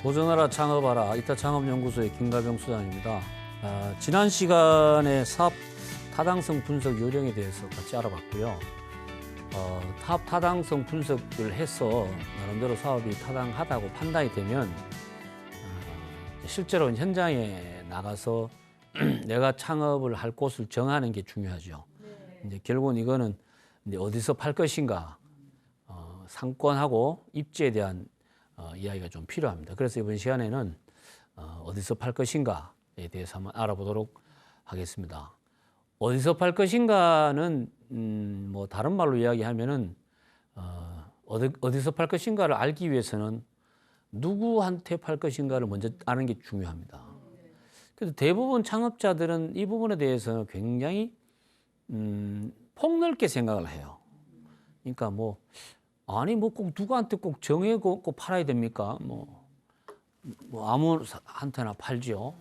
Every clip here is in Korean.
도전하라 창업하라 이타 창업연구소의 김가병 수장입니다. 지난 시간에 사업 타당성 분석 요령에 대해서 같이 알아봤고요. 사업 타당성 분석을 해서 나름대로 사업이 타당하다고 판단이 되면 실제로 현장에 나가서 내가 창업을 할 곳을 정하는 게 중요하죠. 이제 결국은 이거는 이제 어디서 팔 것인가, 상권하고 입지에 대한 이야기가 좀 필요합니다. 그래서 이번 시간에는 어디서 팔 것인가에 대해서 한번 알아보도록 하겠습니다. 어디서 팔 것인가는 뭐 다른 말로 이야기하면은 어디서 팔 것인가를 알기 위해서는 누구한테 팔 것인가를 먼저 아는 게 중요합니다. 그래서 대부분 창업자들은 이 부분에 대해서 굉장히 폭넓게 생각을 해요. 그러니까 뭐 꼭 누구한테 꼭 정해고 꼭 팔아야 됩니까? 뭐 아무한테나 팔죠.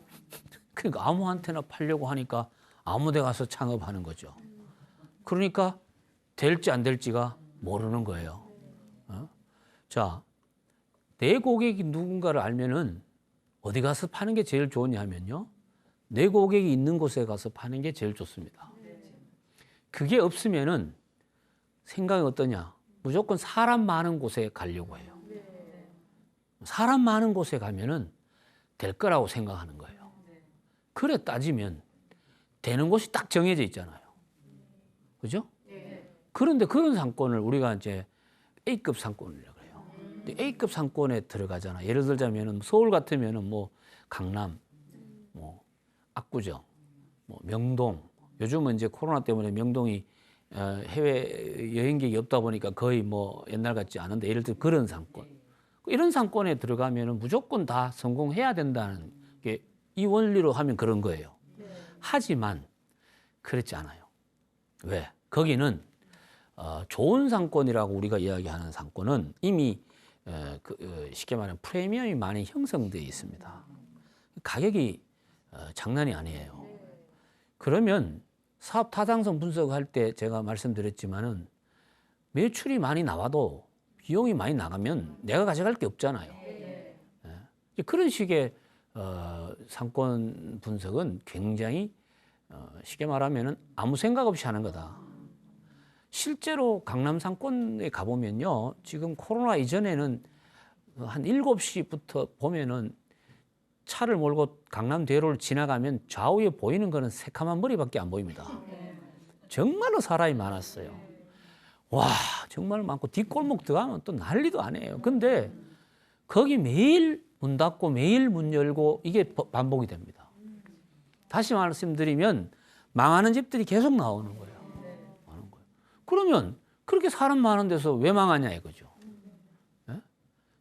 그러니까 아무한테나 팔려고 하니까 아무 데 가서 창업하는 거죠. 그러니까 될지 안 될지가 모르는 거예요. 자, 내 고객이 누군가를 알면은 어디 가서 파는 게 제일 좋으냐 하면요. 내 고객이 있는 곳에 가서 파는 게 제일 좋습니다. 그게 없으면은 생각이 어떠냐? 무조건 사람 많은 곳에 가려고 해요. 사람 많은 곳에 가면은 될 거라고 생각하는 거예요. 그래 따지면 되는 곳이 딱 정해져 있잖아요. 그죠? 그런데 그런 상권을 우리가 이제 A급 상권이라고 해요. A급 상권에 들어가잖아. 예를 들자면은 서울 같으면은 뭐 강남, 뭐 압구정, 뭐 명동. 요즘은 이제 코로나 때문에 명동이 해외 여행객이 없다 보니까 거의 뭐 옛날 같지 않은데 예를 들어 그런 상권. 이런 상권에 들어가면은 무조건 다 성공해야 된다는 게 이 원리로 하면 그런 거예요. 하지만 그렇지 않아요. 왜? 거기는 좋은 상권이라고 우리가 이야기하는 상권은 이미 쉽게 말하면 프리미엄이 많이 형성되어 있습니다. 가격이 장난이 아니에요. 그러면 사업 타당성 분석할 때 제가 말씀드렸지만은 매출이 많이 나와도 비용이 많이 나가면 내가 가져갈 게 없잖아요. 그런 식의 상권 분석은 굉장히 쉽게 말하면은 아무 생각 없이 하는 거다. 실제로 강남 상권에 가보면요. 지금 코로나 이전에는 한 7시부터 보면은 차를 몰고 강남대로를 지나가면 좌우에 보이는 거는 새카만 머리밖에 안 보입니다. 정말로 사람이 많았어요. 와, 정말 많고 뒷골목 들어가면 또 난리도 아니에요. 근데 거기 매일 문 닫고 매일 문 열고 이게 반복이 됩니다. 다시 말씀드리면 망하는 집들이 계속 나오는 거예요. 그러면 그렇게 사람 많은 데서 왜 망하냐 이거죠.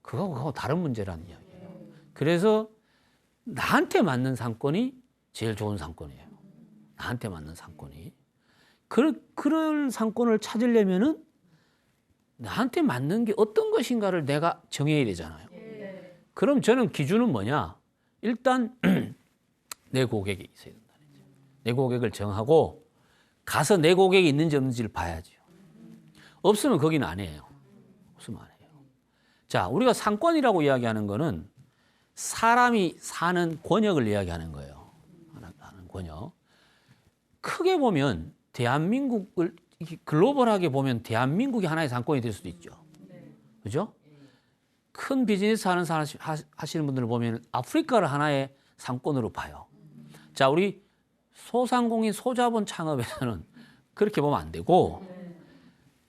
그거하고 다른 문제라는 이야기예요. 그래서 나한테 맞는 상권이 제일 좋은 상권이에요. 나한테 맞는 상권이. 그런 상권을 찾으려면은 나한테 맞는 게 어떤 것인가를 내가 정해야 되잖아요. 그럼 저는 기준은 뭐냐? 일단 내 고객이 있어야 된다. 내 고객을 정하고 가서 내 고객이 있는지 없는지를 봐야죠. 없으면 거기는 아니에요. 없으면 아니에요. 자, 우리가 상권이라고 이야기하는 거는 사람이 사는 권역을 이야기하는 거예요. 하는 권역. 크게 보면 대한민국을 글로벌하게 보면 대한민국이 하나의 상권이 될 수도 있죠. 그죠? 큰 비즈니스 하는 사람 하시는 분들을 보면 아프리카를 하나의 상권으로 봐요. 자, 우리 소상공인 소자본 창업에서는 그렇게 보면 안 되고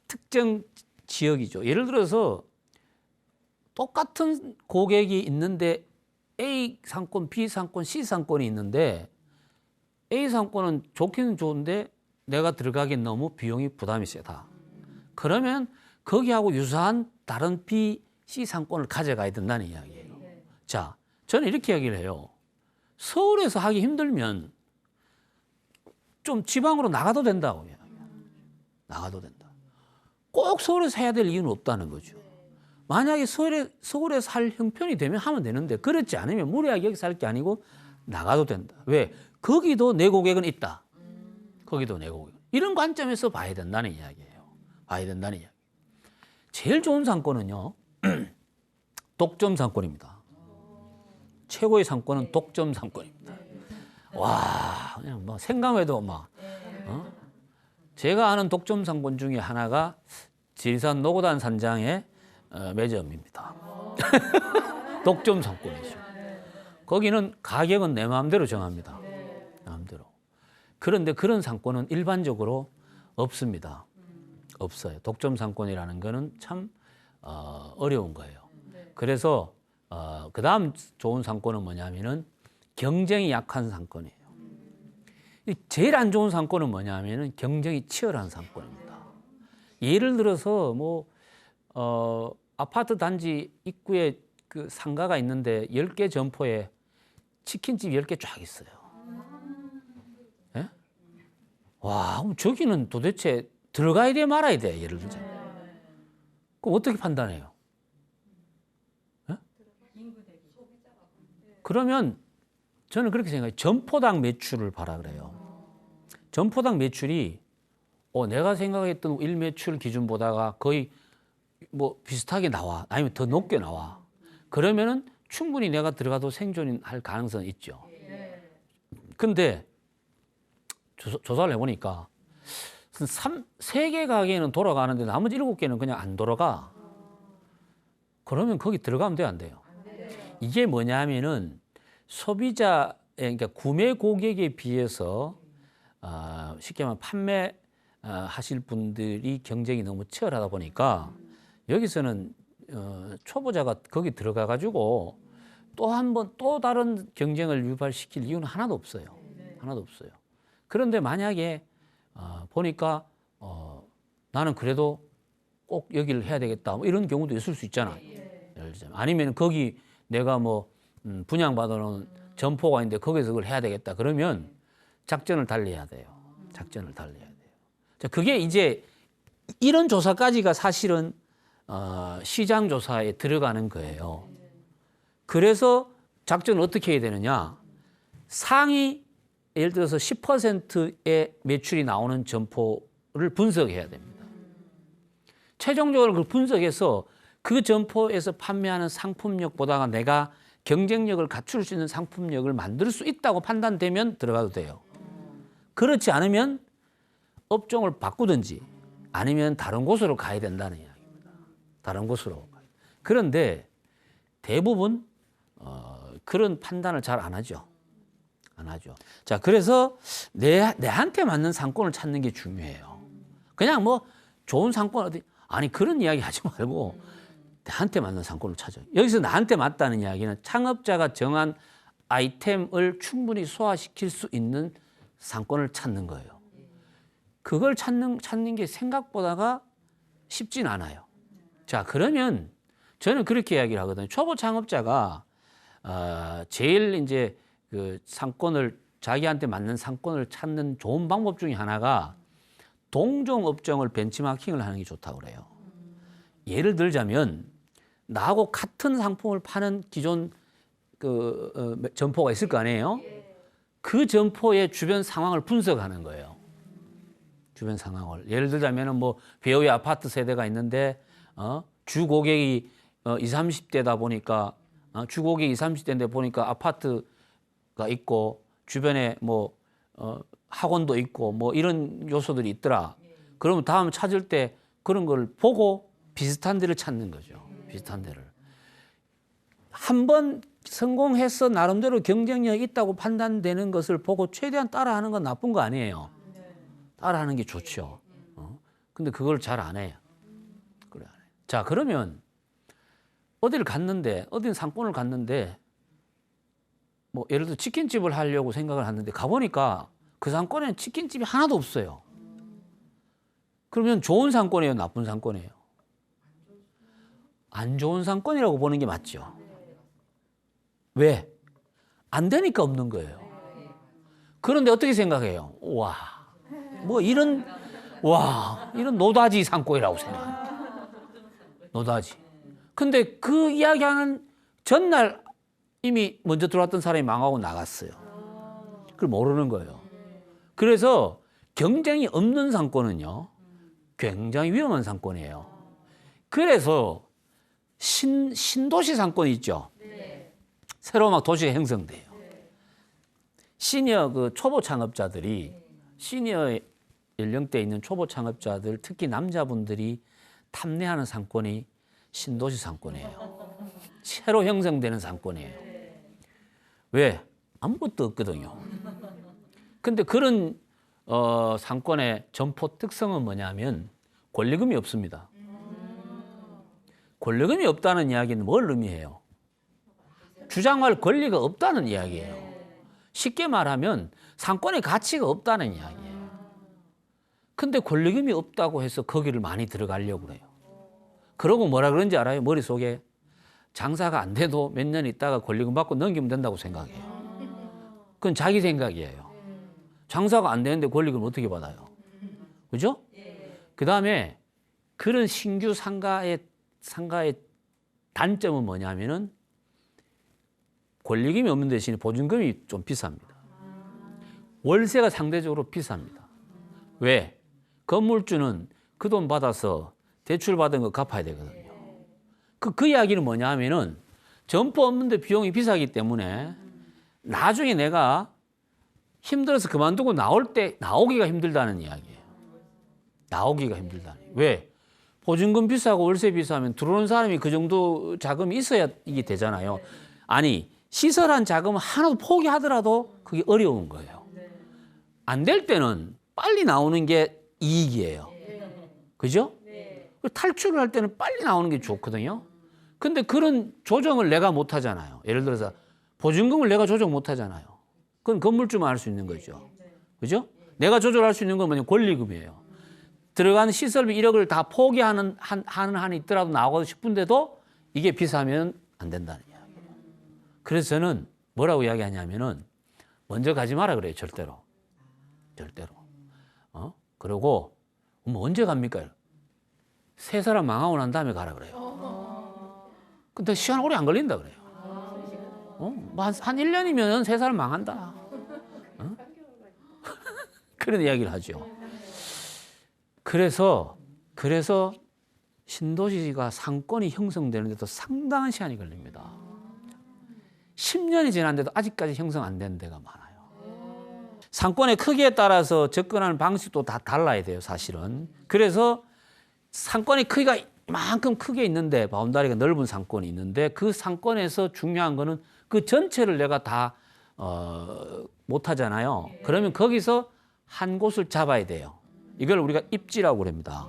특정 지역이죠. 예를 들어서 똑같은 고객이 있는데 A 상권, B 상권, C 상권이 있는데 A 상권은 좋기는 좋은데 내가 들어가기엔 너무 비용이 부담이 세다. 그러면 거기하고 유사한 다른 B, C 상권을 가져가야 된다는 이야기예요. 자, 저는 이렇게 이야기를 해요. 서울에서 하기 힘들면 좀 지방으로 나가도 된다고 이야기해요. 나가도 된다. 꼭 서울에서 해야 될 이유는 없다는 거죠. 만약에 서울에서 할 형편이 되면 하면 되는데 그렇지 않으면 무리하게 여기 살 게 아니고 나가도 된다. 왜? 거기도 내 고객은 있다. 거기도 내 고객. 이런 관점에서 봐야 된다는 이야기예요. 봐야 된다는 이야기. 제일 좋은 상권은요. 독점 상권입니다. 최고의 상권은 독점 상권입니다. 와, 그냥 뭐 생각해도 막. 제가 아는 독점 상권 중에 하나가 지리산 노고단 산장의 매점입니다. 독점 상권이죠. 거기는 가격은 내 마음대로 정합니다. 마음대로. 그런데 그런 상권은 일반적으로 없습니다. 없어요. 독점 상권이라는 거는 참 어려운 거예요. 그래서 그 다음 좋은 상권은 뭐냐면은 경쟁이 약한 상권이에요. 제일 안 좋은 상권은 뭐냐면은 경쟁이 치열한 상권입니다. 예를 들어서 뭐 아파트 단지 입구에 그 상가가 있는데 10개 점포에 치킨집 10개 쫙 있어요. 예? 와, 그럼 저기는 도대체 들어가야 돼 말아야 돼, 예를 들자. 그럼 어떻게 판단해요? 예? 그러면 저는 그렇게 생각해요. 점포당 매출을 봐라 그래요. 점포당 매출이 내가 생각했던 일매출 기준보다가 거의 뭐 비슷하게 나와, 아니면 더 높게 나와. 그러면은 충분히 내가 들어가도 생존할 가능성이 있죠. 근데 조사를 해보니까 3개 가게는 돌아가는데 나머지 7개는 그냥 안 돌아가. 그러면 거기 들어가면 돼요, 안 돼요? 이게 뭐냐면은 소비자, 그러니까 구매 고객에 비해서 쉽게 말하면 판매 하실 분들이 경쟁이 너무 치열하다 보니까 여기서는 초보자가 거기 들어가 가지고 또 한 번 또 다른 경쟁을 유발시킬 이유는 하나도 없어요. 하나도 없어요. 그런데 만약에 보니까 나는 그래도 꼭 여기를 해야 되겠다, 뭐 이런 경우도 있을 수 있잖아. 예를 들자면 아니면 거기 내가 뭐 분양받아놓은 점포가 있는데 거기서 그걸 해야 되겠다. 그러면 작전을 달리해야 돼요. 작전을 달리해야 돼요. 자, 그게 이제 이런 조사까지가 사실은 시장 조사에 들어가는 거예요. 그래서 작전을 어떻게 해야 되느냐? 상위 예를 들어서 10%의 매출이 나오는 점포를 분석해야 됩니다. 최종적으로 그걸 분석해서 그 점포에서 판매하는 상품력보다가 내가 경쟁력을 갖출 수 있는 상품력을 만들 수 있다고 판단되면 들어가도 돼요. 그렇지 않으면 업종을 바꾸든지 아니면 다른 곳으로 가야 된다는 이야기입니다. 다른 곳으로. 그런데 대부분 그런 판단을 잘 안 하죠. 안 하죠. 자, 그래서 내한테 맞는 상권을 찾는 게 중요해요. 그냥 뭐 좋은 상권 어디, 아니 그런 이야기 하지 말고 나한테 맞는 상권을 찾아요. 여기서 나한테 맞다는 이야기는 창업자가 정한 아이템을 충분히 소화시킬 수 있는 상권을 찾는 거예요. 그걸 찾는 게 생각보다가 쉽진 않아요. 자, 그러면 저는 그렇게 이야기를 하거든요. 초보 창업자가 제일 이제 그 상권을, 자기한테 맞는 상권을 찾는 좋은 방법 중에 하나가 동종 업종을 벤치마킹을 하는 게 좋다고 그래요. 예를 들자면 나하고 같은 상품을 파는 기존 점포가 있을 거 아니에요? 그 점포의 주변 상황을 분석하는 거예요. 주변 상황을. 예를 들자면은 뭐 배우의 아파트 세대가 있는데 주 고객이 20, 30대다 보니까 주 고객이 20, 30대인데 보니까 아파트가 있고 주변에 뭐 학원도 있고 뭐 이런 요소들이 있더라. 그러면 다음 찾을 때 그런 걸 보고 비슷한 데를 찾는 거죠. 비슷한 데를. 한 번 성공해서 나름대로 경쟁력이 있다고 판단되는 것을 보고 최대한 따라하는 건 나쁜 거 아니에요. 따라하는 게 좋죠. 근데 그걸 잘 안 해요. 그래, 안 해요. 자, 그러면 어디를 갔는데, 어디 상권을 갔는데, 뭐 예를 들어 치킨집을 하려고 생각을 하는데 가보니까 그 상권에는 치킨집이 하나도 없어요. 그러면 좋은 상권이에요, 나쁜 상권이에요? 안 좋은 상권이라고 보는 게 맞죠. 왜? 안 되니까 없는 거예요. 그런데 어떻게 생각해요? 이런 노다지 상권이라고 생각해요. 노다지. 근데 그 이야기하는 전날 이미 먼저 들어왔던 사람이 망하고 나갔어요. 그걸 모르는 거예요. 그래서 경쟁이 없는 상권은요, 굉장히 위험한 상권이에요. 그래서 신도시 상권이 있죠. 새로 막 도시가 형성돼요. 시니어 그 초보 창업자들이 시니어 연령대에 있는 초보 창업자들 특히 남자분들이 탐내하는 상권이 신도시 상권이에요. 새로 형성되는 상권이에요. 왜? 아무것도 없거든요. 근데 그런 상권의 점포 특성은 뭐냐면 권리금이 없습니다. 권리금이 없다는 이야기는 뭘 의미해요? 주장할 권리가 없다는 이야기예요. 쉽게 말하면 상권의 가치가 없다는 이야기예요. 근데 권리금이 없다고 해서 거기를 많이 들어가려고 그래요. 그러고 뭐라 그런지 알아요? 머릿속에 장사가 안 돼도 몇 년 있다가 권리금 받고 넘기면 된다고 생각해요. 그건 자기 생각이에요. 장사가 안 되는데 권리금을 어떻게 받아요? 그죠? 그 다음에 그런 신규 상가의 단점은 뭐냐면은 권리금이 없는 대신에 보증금이 좀 비쌉니다. 월세가 상대적으로 비쌉니다. 왜? 건물주는 그 돈 받아서 대출 받은 거 갚아야 되거든요. 그 이야기는 뭐냐 하면은 점포 없는데 비용이 비싸기 때문에 나중에 내가 힘들어서 그만두고 나오기가 힘들다는 이야기예요. 나오기가 힘들다는 이야기. 왜? 보증금 비싸고 월세 비싸면 들어오는 사람이 그 정도 자금이 있어야 이게 되잖아요. 아니, 시설한 자금 하나도 포기하더라도 그게 어려운 거예요. 안 될 때는 빨리 나오는 게 이익이에요. 그죠? 탈출을 할 때는 빨리 나오는 게 좋거든요. 근데 그런 조정을 내가 못 하잖아요. 예를 들어서 보증금을 내가 조정 못 하잖아요. 그건 건물주만 할 수 있는 거죠. 그죠? 내가 조절할 수 있는 건 뭐냐? 권리금이에요. 들어간 시설비 1억을 다 포기하는 한이 있더라도 나오고 싶은데도 이게 비싸면 안 된다는 이야기예요. 그래서 저는 뭐라고 이야기하냐면은 먼저 가지 마라 그래요. 절대로. 절대로. 그러고 언제 갑니까? 세 사람 망하고 난 다음에 가라 그래요. 근데 시간 오래 안 걸린다 그래요. 한 1년이면 세 사람 망한다. 그런 이야기를 하죠. 그래서 신도시가 상권이 형성되는데도 상당한 시간이 걸립니다. 10년이 지났는데도 아직까지 형성 안 된 데가 많아요. 상권의 크기에 따라서 접근하는 방식도 다 달라야 돼요, 사실은. 그래서 상권의 크기가 이만큼 크게 있는데, 바운다리가 넓은 상권이 있는데 그 상권에서 중요한 거는 그 전체를 내가 다 못 하잖아요. 그러면 거기서 한 곳을 잡아야 돼요. 이걸 우리가 입지라고 그럽니다.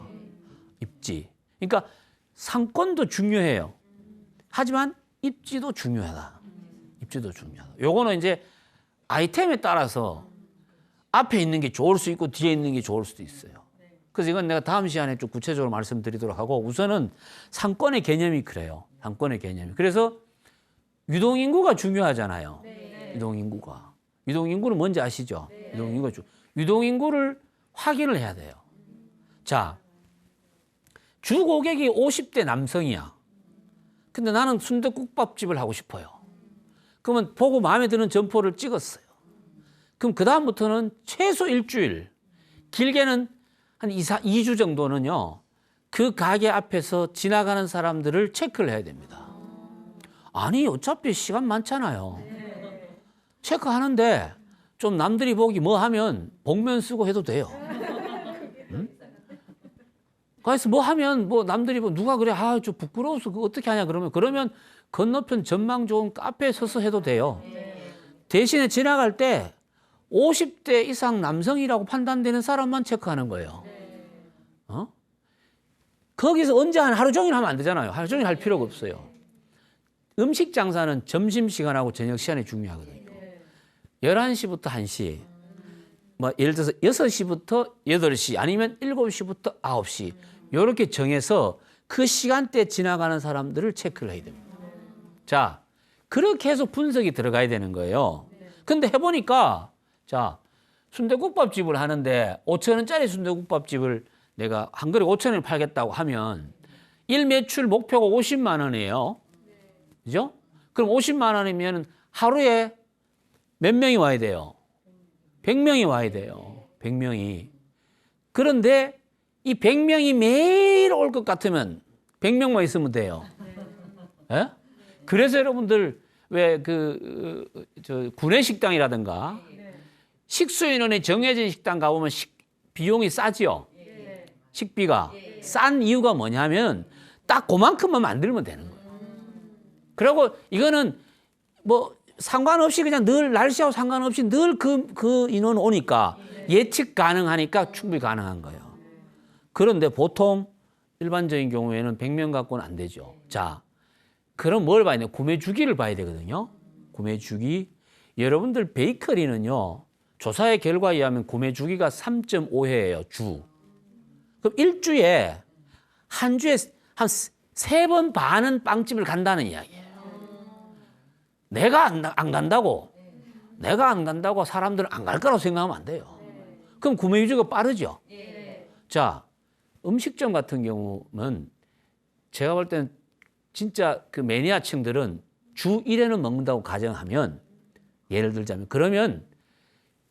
입지. 그러니까 상권도 중요해요. 하지만 입지도 중요하다. 입지도 중요하다. 요거는 이제 아이템에 따라서 앞에 있는 게 좋을 수 있고 뒤에 있는 게 좋을 수도 있어요. 그래서 이건 내가 다음 시간에 좀 구체적으로 말씀드리도록 하고, 우선은 상권의 개념이 그래요. 상권의 개념이. 그래서 유동인구가 중요하잖아요. 유동인구가. 유동인구는 뭔지 아시죠? 유동인구를 확인을 해야 돼요. 자, 주 고객이 50대 남성이야. 근데 나는 순댓국밥집을 하고 싶어요. 그러면 보고 마음에 드는 점포를 찍었어요. 그럼 그다음부터는 최소 일주일, 길게는 한 2주 정도는요, 그 가게 앞에서 지나가는 사람들을 체크를 해야 됩니다. 아니, 어차피 시간 많잖아요. 체크하는데 좀 남들이 보기 뭐 하면 복면 쓰고 해도 돼요. 응? 그래서 뭐 하면 뭐 남들이 뭐 누가 그래, 저 부끄러워서 그거 어떻게 하냐 그러면 건너편 전망 좋은 카페에 서서 해도 돼요. 대신에 지나갈 때 50대 이상 남성이라고 판단되는 사람만 체크하는 거예요. 거기서 언제 하루 종일 하면 안 되잖아요. 하루 종일 할 필요가 없어요. 음식 장사는 점심시간하고 저녁시간이 중요하거든요. 11시부터 1시, 뭐 예를 들어서 6시부터 8시 아니면 7시부터 9시 이렇게 정해서 그 시간대에 지나가는 사람들을 체크를 해야 됩니다. 자, 그렇게 해서 분석이 들어가야 되는 거예요. 근데 해보니까, 자, 순댓국밥집을 하는데 5,000원짜리 순댓국밥집을 내가 한 그릇 5,000원에 팔겠다고 하면 일 매출 목표가 50만 원이에요. 그죠? 그럼 50만 원이면 하루에 몇 명이 와야 돼요? 100명이 와야 돼요. 100명이. 그런데 이 100명이 매일 올 것 같으면 100명만 있으면 돼요. 예? 그래서 여러분들 왜 저 구내식당이라든가 식수인원이 정해진 식당 가보면 비용이 싸지요. 식비가 싼 이유가 뭐냐면 딱 그만큼만 만들면 되는 거예요. 그리고 이거는 뭐 상관없이 그냥 늘 날씨하고 상관없이 늘 그 인원 오니까 예측 가능하니까 충분히 가능한 거예요. 그런데 보통 일반적인 경우에는 100명 갖고는 안 되죠. 자, 그럼 뭘 봐야 돼요? 구매 주기를 봐야 되거든요. 구매 주기. 여러분들 베이커리는요, 조사의 결과에 의하면 구매 주기가 3.5회예요, 주. 그럼 일주에, 한 주에 한 3번 반은 빵집을 간다는 이야기예요. 내가 안 간다고 사람들은 안 갈 거라고 생각하면 안 돼요. 그럼 구매 주기가 빠르죠. 자, 음식점 같은 경우는 제가 볼 때는 진짜 그 매니아층들은 주 1회는 먹는다고 가정하면, 예를 들자면, 그러면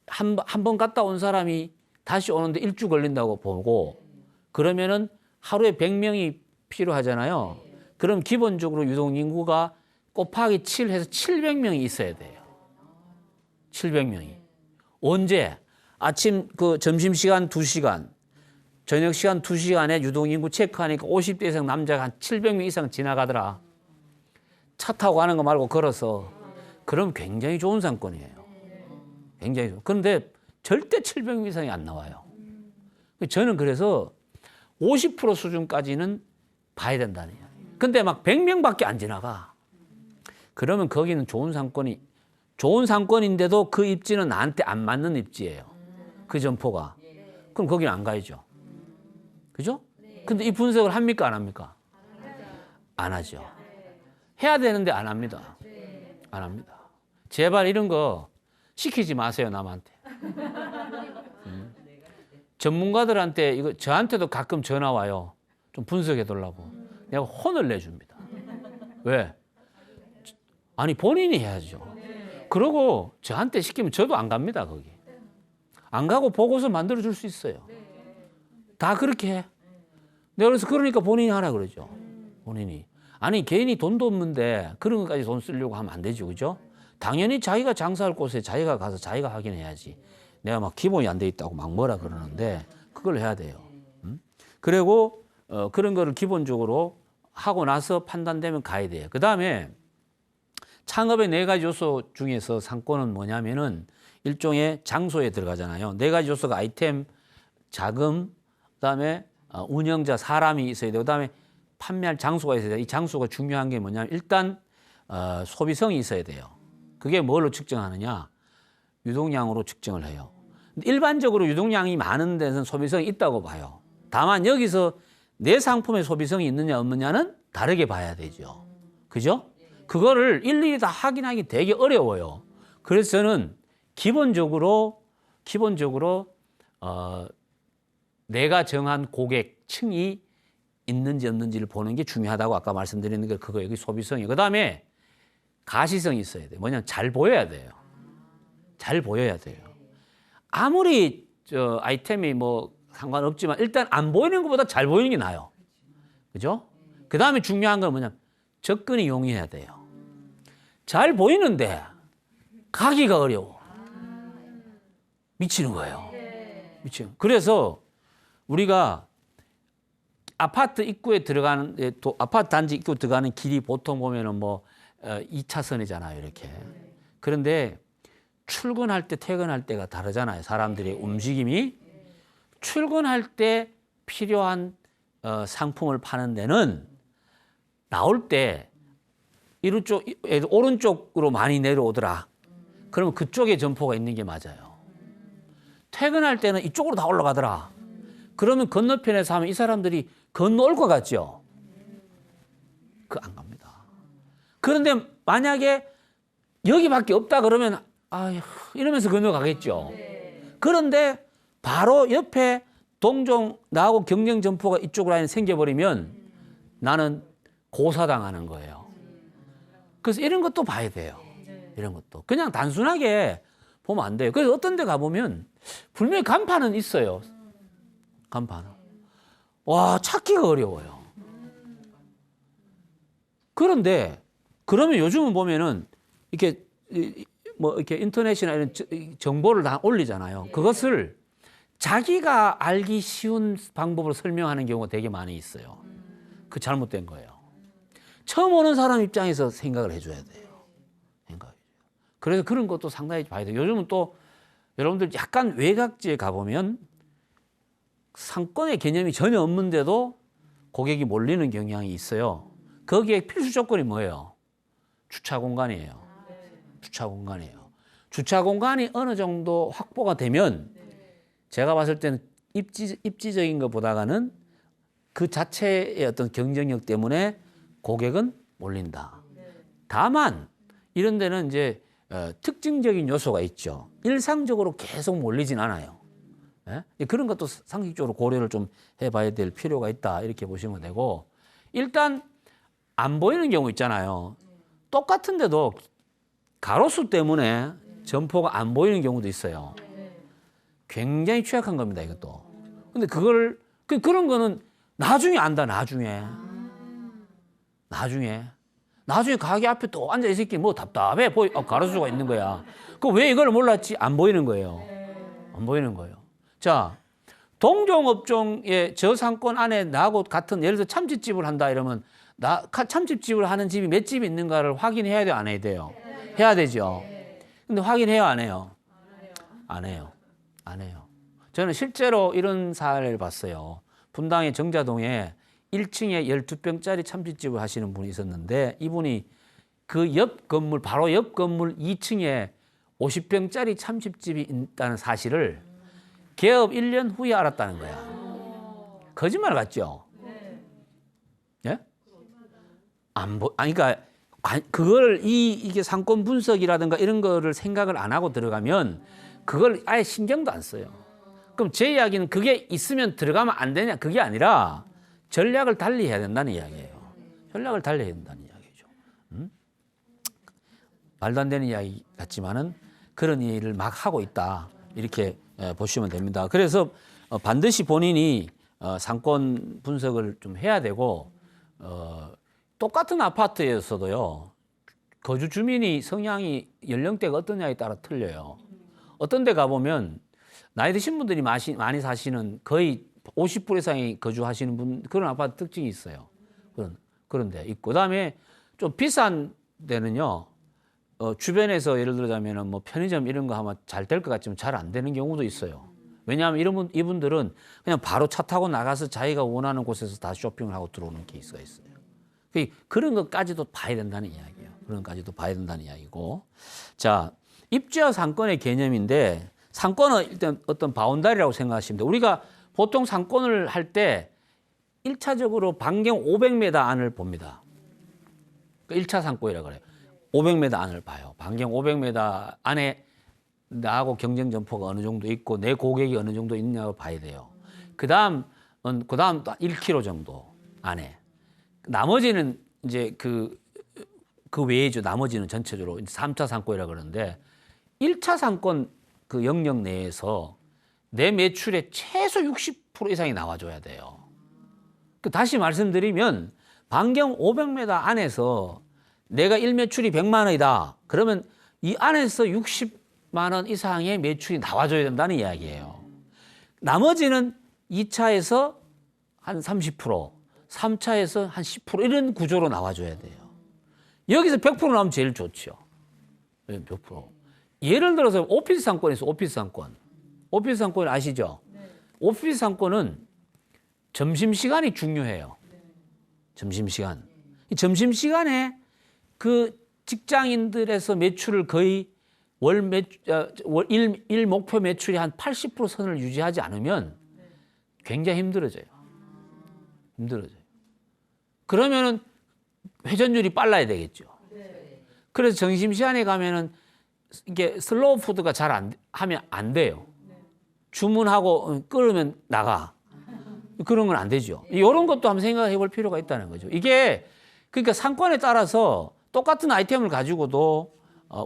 한 번 갔다 온 사람이 다시 오는데 일주 걸린다고 보고, 그러면은 하루에 100명이 필요하잖아요. 그럼 기본적으로 유동인구가 곱하기 7 해서 700명이 있어야 돼요. 700명이. 언제? 아침 점심시간 2시간, 저녁시간 2시간에 유동인구 체크하니까 50대 이상 남자가 한 700명 이상 지나가더라. 차 타고 가는 거 말고 걸어서. 그럼 굉장히 좋은 상권이에요. 굉장히 좋은. 그런데 절대 700명 이상이 안 나와요. 저는 그래서 50% 수준까지는 봐야 된다는 이야기예요. 근데 막 100명밖에 안 지나가. 그러면 거기는 좋은 상권인데도 그 입지는 나한테 안 맞는 입지예요. 그 점포가. 그럼 거기는 안 가야죠. 그죠? 근데 이 분석을 합니까? 안 합니까? 안 하죠. 해야 되는데 안 합니다. 안 합니다. 제발 이런 거 시키지 마세요, 남한테. 전문가들한테, 이거 저한테도 가끔 전화 와요. 좀 분석해 달라고. 내가 혼을 내줍니다. 왜? 아니, 본인이 해야죠. 그러고 저한테 시키면 저도 안 갑니다, 거기. 안 가고 보고서 만들어 줄 수 있어요. 다 그렇게 해. 내가 그래서 그러니까 본인이 하라 그러죠. 본인이. 아니, 개인이 돈도 없는데 그런 것까지 돈 쓰려고 하면 안 되죠. 그죠? 당연히 자기가 장사할 곳에 자기가 가서 자기가 하긴 해야지. 내가 막 기본이 안 돼 있다고 막 뭐라 그러는데 그걸 해야 돼요. 그리고 그런 거를 기본적으로 하고 나서 판단되면 가야 돼요. 그 다음에 창업의 4가지 요소 중에서 상권은 뭐냐면은 일종의 장소에 들어가잖아요. 4가지 요소가 아이템, 자금, 그다음에 운영자, 사람이 있어야 되고, 그다음에 판매할 장소가 있어야 돼요. 이 장소가 중요한 게 뭐냐면 일단 소비성이 있어야 돼요. 그게 뭘로 측정하느냐? 유동량으로 측정을 해요. 일반적으로 유동량이 많은 데는 소비성이 있다고 봐요. 다만 여기서 내 상품의 소비성이 있느냐 없느냐는 다르게 봐야 되죠. 그죠? 그거를 일일이 다 확인하기 되게 어려워요. 그래서 저는 기본적으로 내가 정한 고객층이 있는지 없는지를 보는 게 중요하다고 아까 말씀드리는 게 그거 여기 소비성이에요. 그다음에 가시성이 있어야 돼요. 뭐냐면 잘 보여야 돼요. 잘 보여야 돼요. 아무리 아이템이 뭐 상관없지만 일단 안 보이는 것보다 잘 보이는 게 나아요. 그죠? 그다음에 중요한 건 뭐냐면 접근이 용이해야 돼요. 잘 보이는데 가기가 어려워. 미치는 거예요. 미치는. 그래서 우리가 아파트 입구에 들어가는 아파트 단지 입구 들어가는 길이 보통 보면은 뭐 2차선이잖아요, 이렇게. 그런데 출근할 때 퇴근할 때가 다르잖아요. 사람들의 움직임이. 출근할 때 필요한 상품을 파는 데는 나올 때 오른쪽으로 많이 내려오더라. 그러면 그쪽에 점포가 있는 게 맞아요. 퇴근할 때는 이쪽으로 다 올라가더라. 그러면 건너편에서 하면 이 사람들이 건너올 것 같죠? 안 갑니다. 그런데 만약에 여기밖에 없다 그러면 아휴 이러면서 건너가겠죠. 그런데 바로 옆에 동종 나하고 경쟁 점포가 이쪽 라인에 생겨버리면 나는 고사당하는 거예요. 그래서 이런 것도 봐야 돼요. 이런 것도. 그냥 단순하게 보면 안 돼요. 그래서 어떤 데 가보면 분명히 간판은 있어요. 간판은. 와, 찾기가 어려워요. 그런데 그러면 요즘은 보면은 이렇게 뭐 이렇게 인터넷이나 이런 정보를 다 올리잖아요. 그것을 자기가 알기 쉬운 방법으로 설명하는 경우가 되게 많이 있어요. 그 잘못된 거예요. 처음 오는 사람 입장에서 생각을 해줘야 돼요. 그래서 그런 것도 상당히 봐야 돼요. 요즘은 또 여러분들 약간 외곽지에 가보면 상권의 개념이 전혀 없는데도 고객이 몰리는 경향이 있어요. 거기에 필수 조건이 뭐예요? 주차 공간이에요. 주차 공간이에요. 주차 공간이 어느 정도 확보가 되면 제가 봤을 때는 입지적인 것보다는 그 자체의 어떤 경쟁력 때문에 고객은 몰린다. 다만 이런 데는 이제 특징적인 요소가 있죠. 일상적으로 계속 몰리진 않아요. 예? 그런 것도 상식적으로 고려를 좀 해봐야 될 필요가 있다. 이렇게 보시면 되고, 일단 안 보이는 경우 있잖아요. 똑같은데도 가로수 때문에 점포가 안 보이는 경우도 있어요. 굉장히 취약한 겁니다, 이것도. 근데 그런 거는 나중에 안다, 나중에 가게 앞에 또 앉아 있을게 뭐 답답해 가로수가 있는 거야. 그 왜 이걸 몰랐지? 안 보이는 거예요. 안 보이는 거예요. 자, 동종업종의 저상권 안에 나하고 같은 예를 들어 참치집을 한다 이러면 참치집을 하는 집이 몇 집이 있는가를 확인해야 돼요, 안 해야 돼요? 해야 되죠. 근데 확인해요, 안 해요? 안 해요. 안 해요. 저는 실제로 이런 사례를 봤어요. 분당의 정자동에 1층에 12평짜리 참치집을 하시는 분이 있었는데, 이분이 그 옆 건물, 바로 옆 건물 2층에 50평짜리 참치집이 있다는 사실을 개업 1년 후에 알았다는 거야. 거짓말 같죠? 예? 그러니까 그걸 이게 상권 분석이라든가 이런 거를 생각을 안 하고 들어가면 그걸 아예 신경도 안 써요. 그럼 제 이야기는 그게 있으면 들어가면 안 되냐? 그게 아니라 전략을 달리 해야 된다는 이야기예요. 전략을 달리 해야 된다는 이야기죠. 말도 안 되는 이야기 같지만은 그런 일을 막 하고 있다. 이렇게 보시면 됩니다. 그래서 반드시 본인이 상권 분석을 좀 해야 되고, 똑같은 아파트에서도요, 거주 주민이 성향이 연령대가 어떠냐에 따라 틀려요. 어떤 데 가보면 나이 드신 분들이 많이 사시는 거의 50% 이상이 거주하시는 분, 그런 아파트 특징이 있어요. 그런 데 있고. 그 다음에 좀 비싼 데는요, 주변에서 예를 들자면은 뭐 편의점 이런 거 하면 잘 될 것 같지만 잘 안 되는 경우도 있어요. 왜냐하면 이분들은 그냥 바로 차 타고 나가서 자기가 원하는 곳에서 다 쇼핑을 하고 들어오는 케이스가 있어요. 그런 것까지도 봐야 된다는 이야기예요. 그런 것까지도 봐야 된다는 이야기고. 자, 입지와 상권의 개념인데, 상권은 일단 어떤 바운다리라고 생각하시면 돼요. 우리가 보통 상권을 할 때 1차적으로 반경 500m 안을 봅니다. 1차 상권이라고 그래요. 500m 안을 봐요. 반경 500m 안에 나하고 경쟁 점포가 어느 정도 있고 내 고객이 어느 정도 있냐고 봐야 돼요. 그 다음 또 1km 정도 안에. 나머지는 이제 그 외이죠. 나머지는 전체적으로 3차 상권이라고 그러는데, 1차 상권 그 영역 내에서 내 매출의 최소 60% 이상이 나와줘야 돼요. 다시 말씀드리면 반경 500m 안에서 내가 일매출이 100만 원이다. 그러면 이 안에서 60만 원 이상의 매출이 나와줘야 된다는 이야기예요. 나머지는 2차에서 한 30%, 3차에서 한 10% 이런 구조로 나와줘야 돼요. 여기서 100% 나오면 제일 좋죠. 100%. 예를 들어서 오피스 상권에서 오피스 상권. 오피스 상권 아시죠? 네. 오피스 상권은 점심시간이 중요해요. 점심시간. 점심시간에 그 직장인들에서 매출을 거의 일 목표 매출이 한 80% 선을 유지하지 않으면 굉장히 힘들어져요. 그러면은 회전율이 빨라야 되겠죠. 그래서 점심시간에 가면은 이게 슬로우 푸드가 하면 안 돼요. 주문하고 끓으면 나가. 그런 건 안 되죠. 이런 것도 한번 생각해 볼 필요가 있다는 거죠. 이게 그러니까 상권에 따라서 똑같은 아이템을 가지고도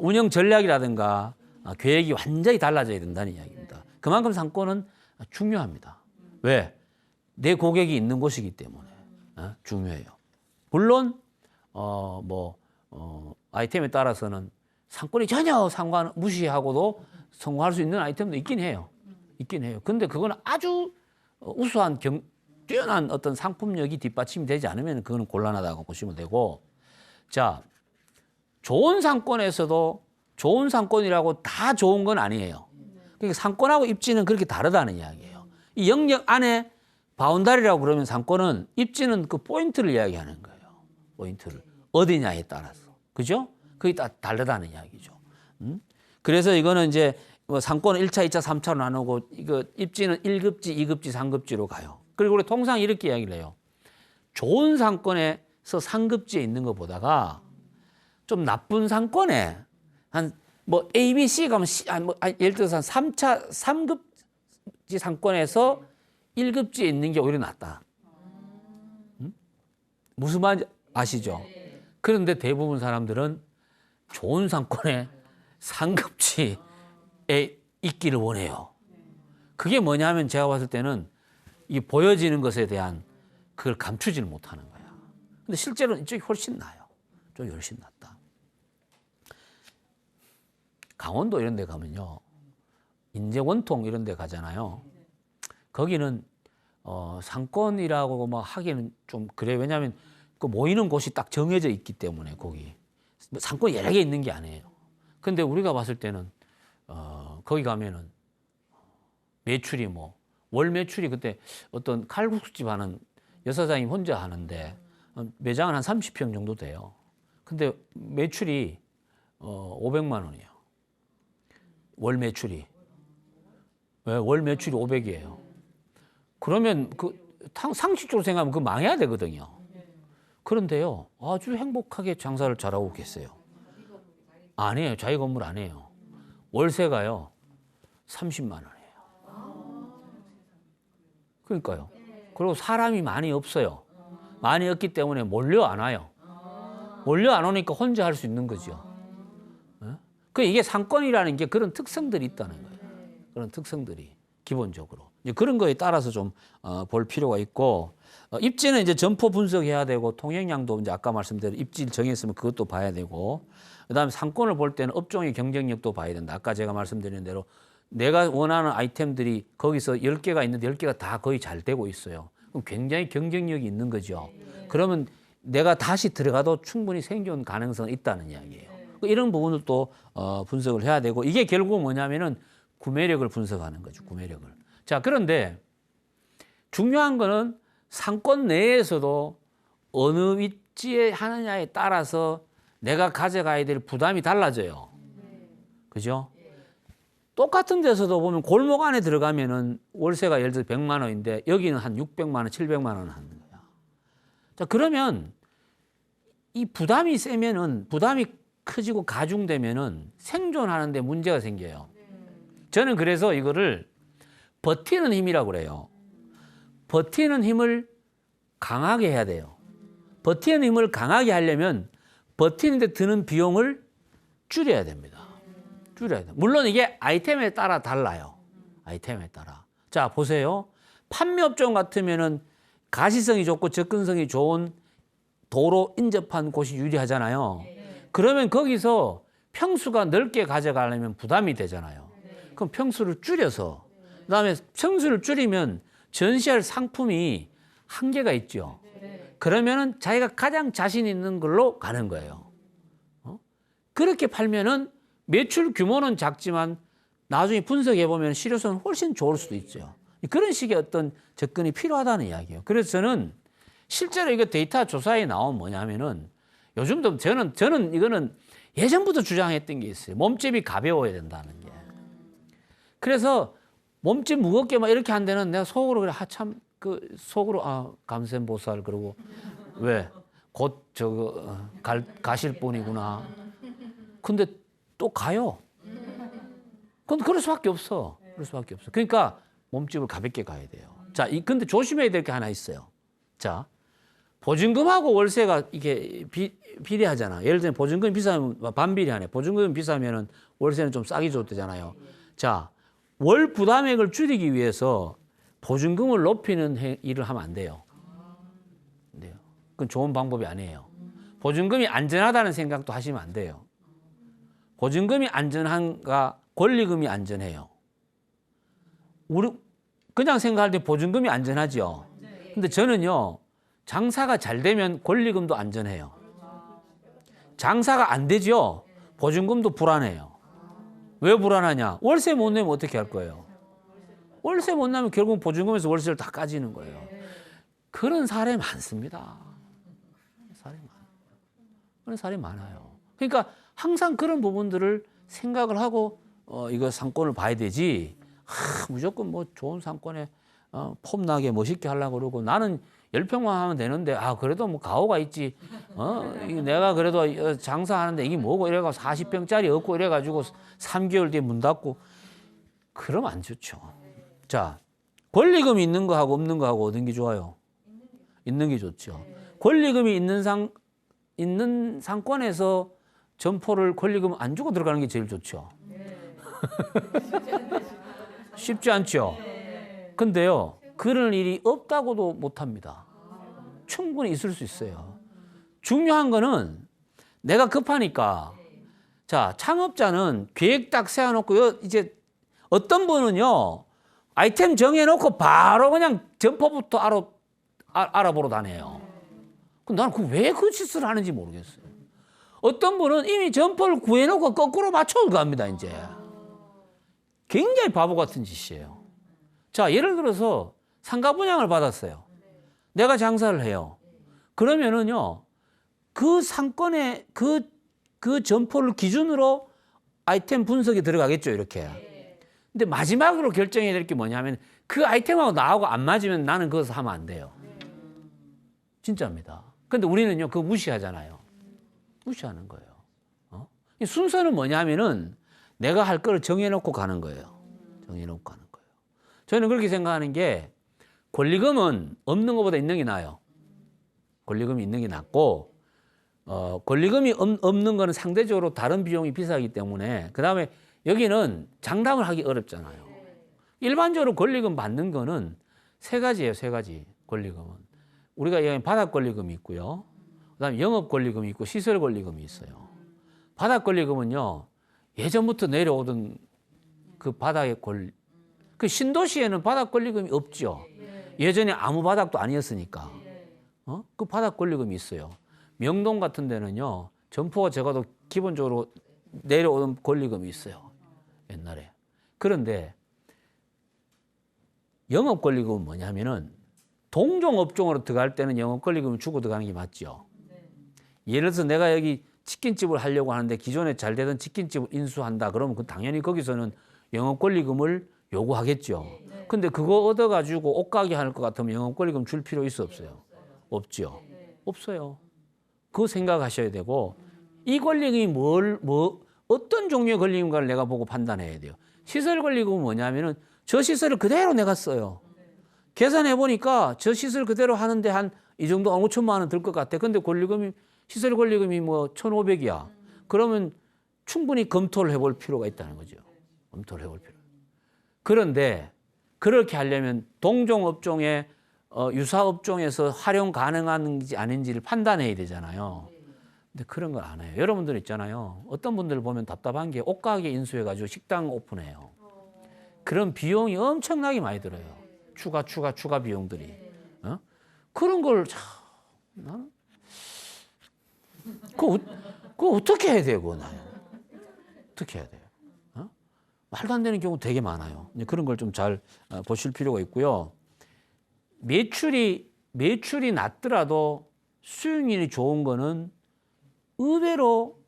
운영 전략이라든가 계획이 완전히 달라져야 된다는 이야기입니다. 그만큼 상권은 중요합니다. 왜? 내 고객이 있는 곳이기 때문에 중요해요. 물론 아이템에 따라서는 상권이 전혀 무시하고도 성공할 수 있는 아이템도 있긴 해요. 있긴 해요. 근데 그거는 아주 우수한 뛰어난 어떤 상품력이 뒷받침이 되지 않으면 그거는 곤란하다고 보시면 되고, 자, 좋은 상권에서도 좋은 상권이라고 다 좋은 건 아니에요. 그러니까 상권하고 입지는 그렇게 다르다는 이야기예요. 이 영역 안에 바운다리라고 그러면 상권은, 입지는 그 포인트를 이야기하는 거예요. 포인트를. 어디냐에 따라서. 그죠? 그게 다 다르다는 이야기죠. 그래서 이거는 이제 상권은 1차, 2차, 3차로 나누고, 이거 입지는 1급지, 2급지, 3급지로 가요. 그리고 우리 통상 이렇게 이야기를 해요. 좋은 상권에서 상급지에 있는 것보다가 좀 나쁜 상권에 한 뭐 A, B, C 가면 예를 들어서 한 3급지 상권에서 1급지에 있는 게 오히려 낫다. 무슨 말인지 아시죠? 그런데 대부분 사람들은 좋은 상권에 상급지에 있기를 원해요. 그게 뭐냐면 제가 봤을 때는 이 보여지는 것에 대한 그걸 감추지를 못하는 거야. 근데 실제로는 이쪽이 훨씬 나아요. 이쪽이 훨씬 낫다. 강원도 이런 데 가면요. 인제원통 이런 데 가잖아요. 거기는 상권이라고 뭐 하기는 좀 그래. 왜냐하면 그 모이는 곳이 딱 정해져 있기 때문에 거기. 상권이 여러 개 있는 게 아니에요. 근데 우리가 봤을 때는 거기 가면은 매출이 월 매출이 그때 어떤 칼국수집 하는 여사장이 혼자 하는데 매장은 한 30평 정도 돼요. 근데 매출이 500만 원이에요. 월 매출이. 네, 월 매출이 500이에요. 그러면 상식적으로 생각하면 그거 망해야 되거든요. 그런데요, 아주 행복하게 장사를 잘하고 계세요. 아니에요. 자기 건물 아니에요. 월세가요, 30만 원이에요. 그러니까요. 그리고 사람이 많이 없어요. 많이 없기 때문에 몰려 안 와요. 몰려 안 오니까 혼자 할 수 있는 거죠. 그 이게 상권이라는 게 그런 특성들이 있다는 거예요. 그런 특성들이 기본적으로 이제 그런 거에 따라서 좀 볼 필요가 있고, 입지는 이제 점포 분석해야 되고, 통행량도 이제 아까 말씀드린 입지를 정했으면 그것도 봐야 되고, 그다음에 상권을 볼 때는 업종의 경쟁력도 봐야 된다. 아까 제가 말씀드린 대로 내가 원하는 아이템들이 거기서 10개가 있는데 10개가 다 거의 잘 되고 있어요. 그럼 굉장히 경쟁력이 있는 거죠. 그러면 내가 다시 들어가도 충분히 생존 가능성이 있다는 이야기예요. 이런 부분을 또 분석을 해야 되고, 이게 결국 뭐냐면은 구매력을 분석하는 거죠. 구매력을. 자, 그런데 중요한 거는 상권 내에서도 어느 위치에 하느냐에 따라서 내가 가져가야 될 부담이 달라져요. 그죠? 똑같은 데서도 보면 골목 안에 들어가면은 월세가 예를 들어 100만 원인데 여기는 한 600만 원, 700만 원 하는 거야. 자, 그러면 이 부담이 세면은, 부담이 커지고 가중되면은 생존하는 데 문제가 생겨요. 저는 그래서 이거를 버티는 힘이라고 그래요. 버티는 힘을 강하게 해야 돼요. 버티는 힘을 강하게 하려면 버티는 데 드는 비용을 줄여야 됩니다. 줄여야 돼요. 물론 이게 아이템에 따라 달라요. 아이템에 따라. 자, 보세요. 판매업종 같으면은 가시성이 좋고 접근성이 좋은 도로 인접한 곳이 유리하잖아요. 그러면 거기서 평수가 넓게 가져가려면 부담이 되잖아요. 그럼 평수를 줄여서, 그다음에 평수를 줄이면 전시할 상품이 한계가 있죠. 그러면은 자기가 가장 자신 있는 걸로 가는 거예요. 그렇게 팔면은 매출 규모는 작지만 나중에 분석해 보면 실효성은 훨씬 좋을 수도 있죠. 그런 식의 어떤 접근이 필요하다는 이야기예요. 그래서 저는 실제로 이거 데이터 조사에 나온 뭐냐면은, 요즘도 저는 이거는 예전부터 주장했던 게 있어요. 몸집이 가벼워야 된다는 게. 그래서 몸집 무겁게 막 이렇게 한 데는 내가 속으로 그래, 속으로 감세보살, 그러고 왜 곧 가실 분이구나. 근데 또 가요. 근데 그럴 수밖에 없어. 그럴 수밖에 없어. 그러니까 몸집을 가볍게 가야 돼요. 자, 근데 조심해야 될 게 하나 있어요. 자, 보증금하고 월세가 이게 비례하잖아. 예를 들면 보증금이 비싸면 반비례하네. 보증금이 비싸면은 월세는 좀 싸게 줘도 되잖아요. 자, 월 부담액을 줄이기 위해서 보증금을 높이는 일을 하면 안 돼요. 안 돼요. 그건 좋은 방법이 아니에요. 보증금이 안전하다는 생각도 하시면 안 돼요. 보증금이 안전한가, 권리금이 안전해요? 우리 그냥 생각할 때 보증금이 안전하죠. 근데 저는요, 장사가 잘 되면 권리금도 안전해요. 장사가 안 되죠. 보증금도 불안해요. 왜 불안하냐? 월세 못 내면 어떻게 할 거예요? 월세 못 내면 결국 보증금에서 월세를 다 까지는 거예요. 그런 사례 많습니다. 그런 사례 많아요. 그러니까 항상 그런 부분들을 생각을 하고 이거 상권을 봐야 되지. 무조건 뭐 좋은 상권에 폼나게 멋있게 하려고 그러고 나는 10평만 하면 되는데 그래도 뭐 가오가 있지. 내가 그래도 장사하는데 이게 뭐고 이래가지고 40평짜리 없고 이래가지고 3개월 뒤에 문 닫고 그러면 안 좋죠. 자, 권리금이 있는 거하고 없는 거하고 어떤 게 좋아요? 있는 게 좋죠. 권리금이 있는 상권에서 점포를 권리금 안 주고 들어가는 게 제일 좋죠. 쉽지 않죠. 근데요, 그런 일이 없다고도 못합니다. 충분히 있을 수 있어요. 중요한 거는 내가 급하니까. 자, 창업자는 계획 딱 세워놓고 이제 어떤 분은요, 아이템 정해놓고 바로 그냥 점포부터 알아보러 다녀요. 나는 왜 그 짓을 하는지 모르겠어요. 어떤 분은 이미 점포를 구해놓고 거꾸로 맞춰서 갑니다, 이제. 굉장히 바보 같은 짓이에요. 자, 예를 들어서 상가 분양을 받았어요. 내가 장사를 해요. 그러면은요, 그 상권에 그 점포를 기준으로 아이템 분석이 들어가겠죠, 이렇게. 근데 마지막으로 결정해야 될 게 뭐냐면 그 아이템하고 나하고 안 맞으면 나는 그것을 하면 안 돼요. 진짜입니다. 근데 우리는요, 그거 무시하잖아요. 무시하는 거예요. 순서는 뭐냐면은 내가 할 거를 정해놓고 가는 거예요. 정해놓고 가는 거예요. 저는 그렇게 생각하는 게 권리금은 없는 것보다 있는 게 나아요. 권리금이 있는 게 낫고 권리금이 없는 거는 상대적으로 다른 비용이 비싸기 때문에 그다음에 여기는 장담을 하기 어렵잖아요. 일반적으로 권리금 받는 거는 세 가지예요. 세 가지 권리금은. 우리가 얘기하는 바닥 권리금이 있고요. 그다음에 영업 권리금이 있고 시설 권리금이 있어요. 바닥 권리금은요. 예전부터 내려오던 그 바닥의 권리. 그 신도시에는 바닥 권리금이 없죠. 예전에 아무 바닥도 아니었으니까. 그 바닥 권리금이 있어요. 명동 같은 데는요. 점포가 적어도 기본적으로 내려오는 권리금이 있어요. 옛날에. 그런데 영업 권리금은 뭐냐면은 동종업종으로 들어갈 때는 영업 권리금을 주고 들어가는 게 맞죠. 예를 들어서 내가 여기 치킨집을 하려고 하는데 기존에 잘 되던 치킨집을 인수한다. 그러면 당연히 거기서는 영업 권리금을 요구하겠죠. 근데 그거 얻어가지고 옷가게 할 것 같으면 영업 권리금 줄 필요 있어 없어요? 없죠. 없어요. 그거 생각하셔야 되고 이 권리금이 어떤 종류의 권리금인가를 내가 보고 판단해야 돼요. 시설 권리금은 뭐냐면은 저 시설을 그대로 내가 써요. 계산해 보니까 저 시설 그대로 하는데 한 이 정도 5천만 원 들 것 같아. 근데 권리금이 시설 권리금이 뭐 1,500이야. 그러면 충분히 검토를 해볼 필요가 있다는 거죠. 검토를 해볼 필요. 그런데 그렇게 하려면 동종업종의 유사업종에서 활용 가능한지 아닌지를 판단해야 되잖아요. 근데 그런 걸 안 해요. 여러분들 있잖아요. 어떤 분들 보면 답답한 게 옷가게 인수해가지고 식당 오픈해요. 그런 비용이 엄청나게 많이 들어요. 추가 비용들이. 그런 걸 나는 그거 어떻게 해야 돼요, 그거 어떻게 해야 돼요? 말도 안 되는 경우 되게 많아요. 그런 걸 좀 잘 보실 필요가 있고요. 매출이 낮더라도 수익률이 좋은 거는 의외로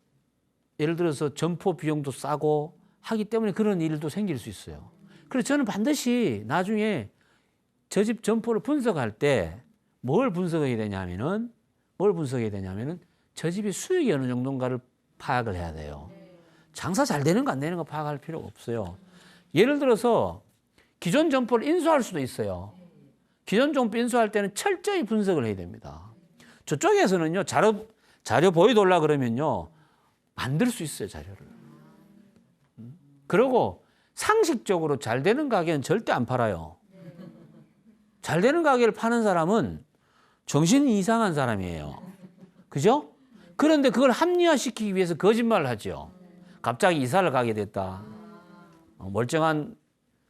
예를 들어서 점포 비용도 싸고 하기 때문에 그런 일도 생길 수 있어요. 그래서 저는 반드시 나중에 저 집 점포를 분석할 때 뭘 분석해야 되냐면은 저 집이 수익이 어느 정도인가를 파악을 해야 돼요. 장사 잘 되는 거 안 되는 거 파악할 필요가 없어요. 예를 들어서 기존 점포를 인수할 수도 있어요. 기존 점포 인수할 때는 철저히 분석을 해야 됩니다. 저쪽에서는요, 자료 보여달라 그러면요, 만들 수 있어요, 자료를. 그리고 상식적으로 잘 되는 가게는 절대 안 팔아요. 잘 되는 가게를 파는 사람은 정신이 이상한 사람이에요. 그죠? 그런데 그걸 합리화시키기 위해서 거짓말을 하죠. 갑자기 이사를 가게 됐다. 멀쩡한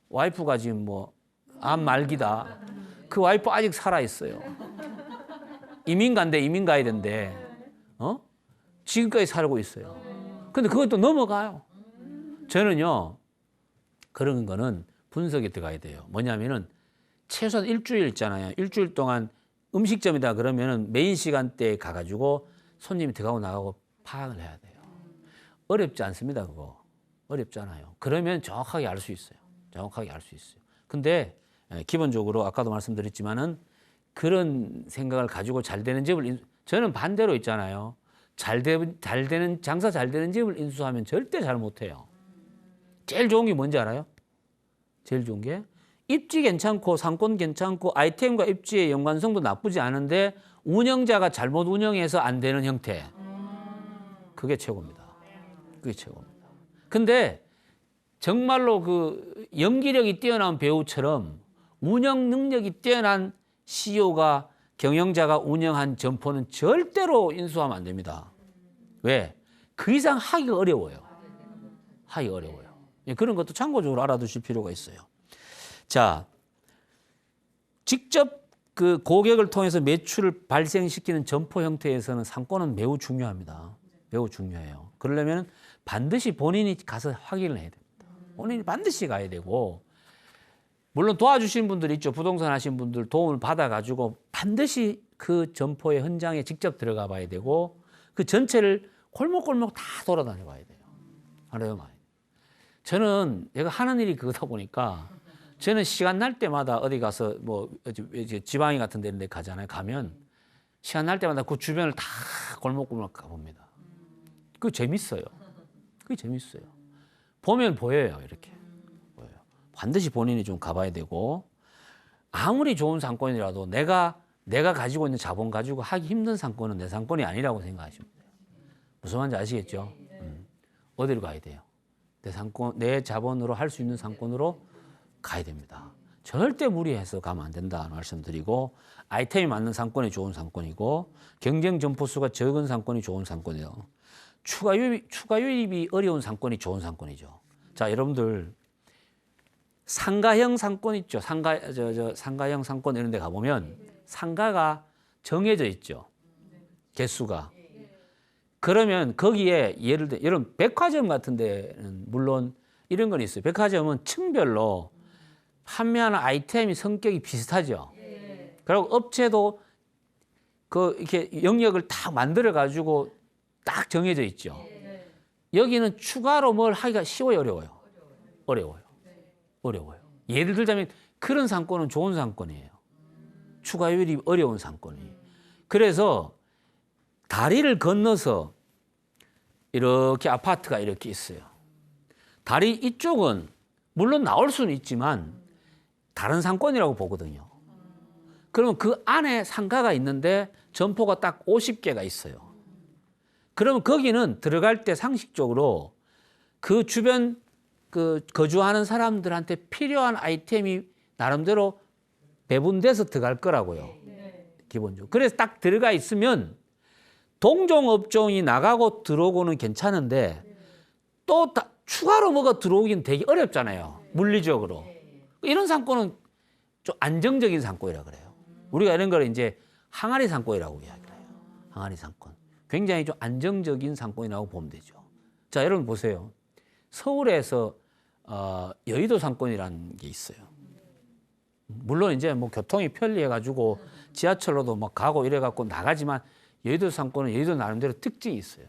와이프가 지금 뭐 암 말기다. 그 와이프 아직 살아 있어요. 이민 가야 된대. 지금까지 살고 있어요. 근데 그것도 넘어가요. 저는요, 그런 거는 분석이 들어가야 돼요. 뭐냐면은 최소한 일주일 있잖아요. 일주일 동안 음식점이다 그러면은 메인 시간대에 가가지고 손님이 들어가고 나가고 파악을 해야 돼요. 어렵지 않습니다, 그거. 어렵잖아요. 그러면 정확하게 알 수 있어요. 정확하게 알 수 있어요. 근데 기본적으로 아까도 말씀드렸지만은 그런 생각을 가지고 잘 되는 집을 저는 반대로 있잖아요. 장사 잘 되는 집을 인수하면 절대 잘 못해요. 제일 좋은 게 뭔지 알아요? 제일 좋은 게 입지 괜찮고 상권 괜찮고 아이템과 입지의 연관성도 나쁘지 않은데 운영자가 잘못 운영해서 안 되는 형태. 그게 최고입니다. 그게 최고입니다. 근데 정말로 그 연기력이 뛰어난 배우처럼 운영 능력이 뛰어난 CEO가 경영자가 운영한 점포는 절대로 인수하면 안 됩니다. 왜? 그 이상 하기가 어려워요. 하기가 어려워요. 그런 것도 참고적으로 알아두실 필요가 있어요. 자, 직접 그 고객을 통해서 매출을 발생시키는 점포 형태에서는 상권은 매우 중요합니다. 매우 중요해요. 그러려면 반드시 본인이 가서 확인을 해야 됩니다. 본인이 반드시 가야 되고, 물론 도와주시는 분들 있죠. 부동산 하시는 분들 도움을 받아가지고 반드시 그 점포의 현장에 직접 들어가 봐야 되고, 그 전체를 골목골목 다 돌아다녀 봐야 돼요. 알아요? 저는 내가 하는 일이 그거다 보니까 저는 시간 날 때마다 어디 가서 뭐 지방이 같은 데 이런 데 가잖아요. 가면 시간 날 때마다 그 주변을 다 골목골목 가봅니다. 그거 재밌어요. 그게 재밌어요. 보면 보여요. 이렇게 보여요. 반드시 본인이 좀 가봐야 되고, 아무리 좋은 상권이라도 내가 가지고 있는 자본 가지고 하기 힘든 상권은 내 상권이 아니라고 생각하시면 돼요. 무슨 말인지 아시겠죠? 어디로 가야 돼요? 내 자본으로 할 수 있는 상권으로 가야 됩니다. 절대 무리해서 가면 안 된다는 말씀드리고, 아이템이 맞는 상권이 좋은 상권이고, 경쟁 점포 수가 적은 상권이 좋은 상권이요. 추가 유입이 어려운 상권이 좋은 상권이죠. 자, 여러분들 상가형 상권 있죠. 상가형 상권 이런 데 가보면 상가가 정해져 있죠. 개수가. 그러면 거기에 예를 들어 이런 백화점 같은 데는 물론 이런 건 있어요. 백화점은 층별로 판매하는 아이템이 성격이 비슷하죠. 그리고 업체도 이렇게 영역을 딱 만들어 가지고 딱 정해져 있죠. 여기는 추가로 뭘 하기가 쉬워요, 어려워요? 어려워요. 예를 들자면 그런 상권은 좋은 상권이에요. 추가율이 어려운 상권이. 그래서 다리를 건너서 이렇게 아파트가 이렇게 있어요. 다리 이쪽은 물론 나올 수는 있지만 다른 상권이라고 보거든요. 그러면 그 안에 상가가 있는데 점포가 딱 50개가 있어요. 그러면 거기는 들어갈 때 상식적으로 그 주변 거주하는 사람들한테 필요한 아이템이 나름대로 배분돼서 들어갈 거라고요. 기본적으로. 그래서 딱 들어가 있으면 동종 업종이 나가고 들어오고는 괜찮은데 또 추가로 뭐가 들어오긴 되게 어렵잖아요. 물리적으로. 이런 상권은 좀 안정적인 상권이라 그래요. 우리가 이런 걸 이제 항아리 상권이라고 이야기해요. 항아리 상권. 굉장히 좀 안정적인 상권이라고 보면 되죠. 자, 여러분 보세요. 서울에서 여의도 상권이라는 게 있어요. 물론 이제 뭐 교통이 편리해가지고 지하철로도 막 가고 이래갖고 나가지만 여의도 상권은 여의도 나름대로 특징이 있어요.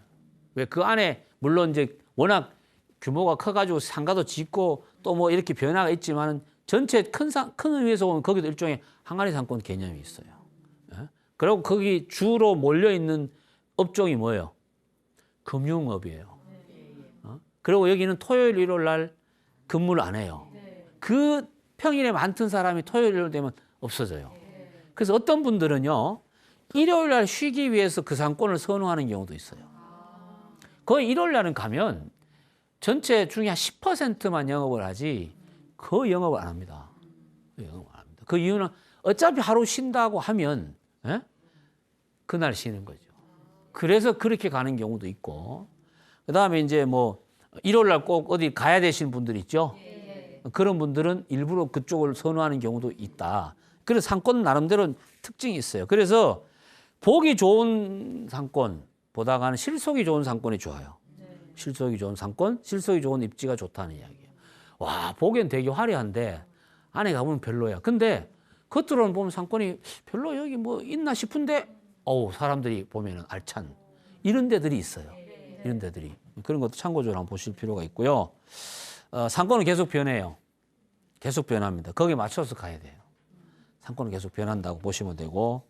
왜 그 안에 물론 이제 워낙 규모가 커가지고 상가도 짓고 또 뭐 이렇게 변화가 있지만은 전체 큰 의미에서 보면 거기도 일종의 항아리 상권 개념이 있어요. 예? 그리고 거기 주로 몰려 있는 업종이 뭐예요? 금융업이에요. 그리고 여기는 토요일, 일요일 날 근무를 안 해요. 그 평일에 많던 사람이 토요일, 일요일 되면 없어져요. 그래서 어떤 분들은요, 일요일 날 쉬기 위해서 그 상권을 선호하는 경우도 있어요. 거의 일요일 날은 가면 전체 중에 한 10%만 영업을 하지 거의 영업을 안 합니다. 영업을 안 합니다. 그 이유는 어차피 하루 쉰다고 하면 그날 쉬는 거죠. 그래서 그렇게 가는 경우도 있고, 그다음에 이제 뭐 일요일 날 꼭 어디 가야 되시는 분들 있죠? 그런 분들은 일부러 그쪽을 선호하는 경우도 있다. 그래서 상권은 나름대로 특징이 있어요. 그래서 보기 좋은 상권보다가는 실속이 좋은 상권이 좋아요. 실속이 좋은 상권, 실속이 좋은 입지가 좋다는 이야기예요. 와, 보기엔 되게 화려한데 안에 가보면 별로야. 근데 겉으로는 보면 상권이 별로 여기 뭐 있나 싶은데 사람들이 보면은 알찬 이런 데들이 있어요. 이런 데들이. 그런 것도 참고적으로 한번 보실 필요가 있고요. 상권은 계속 변해요. 계속 변합니다. 거기에 맞춰서 가야 돼요. 상권은 계속 변한다고 보시면 되고,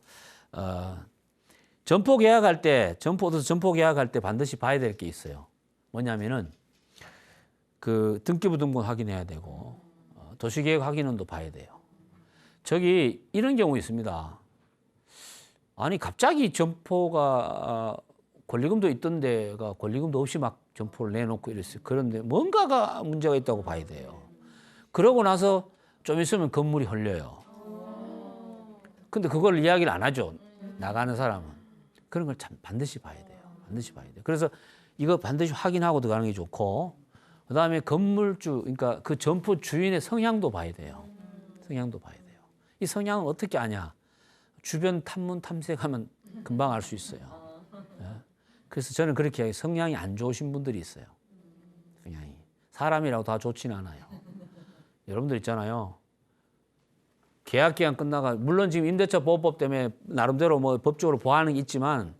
점포 계약할 때, 점포 계약할 때 반드시 봐야 될 게 있어요. 뭐냐면은, 그 등기부 등본 확인해야 되고, 도시계획 확인원도 봐야 돼요. 저기 이런 경우 있습니다. 아니, 갑자기 점포가 권리금도 있던 데가 권리금도 없이 막 점포를 내놓고 이랬어요. 그런데 뭔가가 문제가 있다고 봐야 돼요. 그러고 나서 좀 있으면 건물이 헐려요. 근데 그걸 이야기를 안 하죠. 나가는 사람은. 그런 걸 참 반드시 봐야 돼요. 반드시 봐야 돼요. 그래서 이거 반드시 확인하고 들어가는 게 좋고, 그 다음에 건물주, 그러니까 그 점포 주인의 성향도 봐야 돼요. 성향도 봐야 돼요. 이 성향은 어떻게 아냐? 주변 탐문 탐색하면 금방 알 수 있어요. 그래서 저는 그렇게 이야기해요. 성향이 안 좋으신 분들이 있어요. 성향이. 사람이라고 다 좋지는 않아요. 여러분들 있잖아요. 계약 기간 끝나가 물론 지금 임대차 보호법 때문에 나름대로 뭐 법적으로 보호하는 게 있지만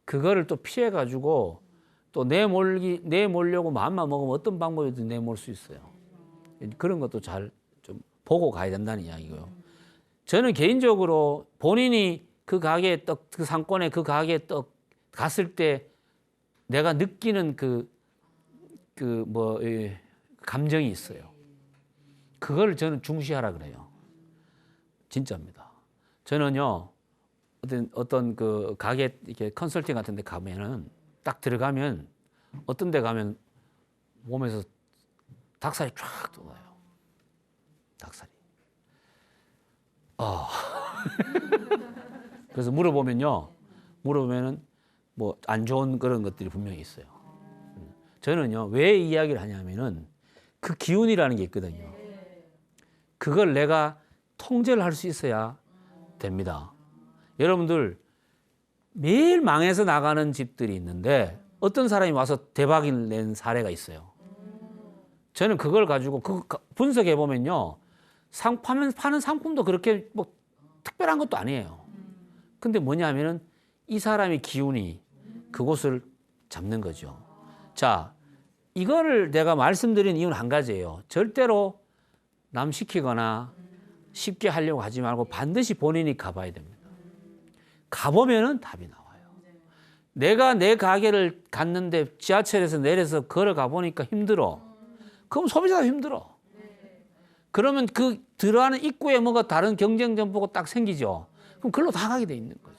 그거를 또 피해 가지고 또 내몰려고 마음만 먹으면 어떤 방법이든 내몰 수 있어요. 그런 것도 잘 좀 보고 가야 된다는 이야기고요. 저는 개인적으로 본인이 그 가게에 그 상권에 그 가게에 갔을 때 내가 느끼는 감정이 있어요. 그걸 저는 중시하라 그래요. 진짜입니다. 저는요, 어떤 그 가게 이렇게 컨설팅 같은 데 가면은 딱 들어가면 어떤 데 가면 몸에서 닭살이 쫙 돋아요. 닭살이. 그래서 물어보면은 뭐 안 좋은 그런 것들이 분명히 있어요. 저는요, 왜 이야기를 하냐면은 그 기운이라는 게 있거든요. 그걸 내가 통제를 할 수 있어야 됩니다. 여러분들 매일 망해서 나가는 집들이 있는데 어떤 사람이 와서 대박을 낸 사례가 있어요. 저는 그걸 가지고 분석해 보면요, 파는 상품도 그렇게 뭐 특별한 것도 아니에요. 근데 뭐냐면은 이 사람의 기운이 그곳을 잡는 거죠. 자, 이거를 내가 말씀드린 이유는 한 가지예요. 절대로 남 시키거나 쉽게 하려고 하지 말고 반드시 본인이 가봐야 됩니다. 가보면은 답이 나와요. 내가 내 가게를 갔는데 지하철에서 내려서 걸어가 보니까 힘들어. 그럼 소비자도 힘들어. 그러면 그 들어가는 입구에 뭐가 다른 경쟁 점포가 딱 생기죠. 그럼 글로 다 가게 돼 있는 거죠.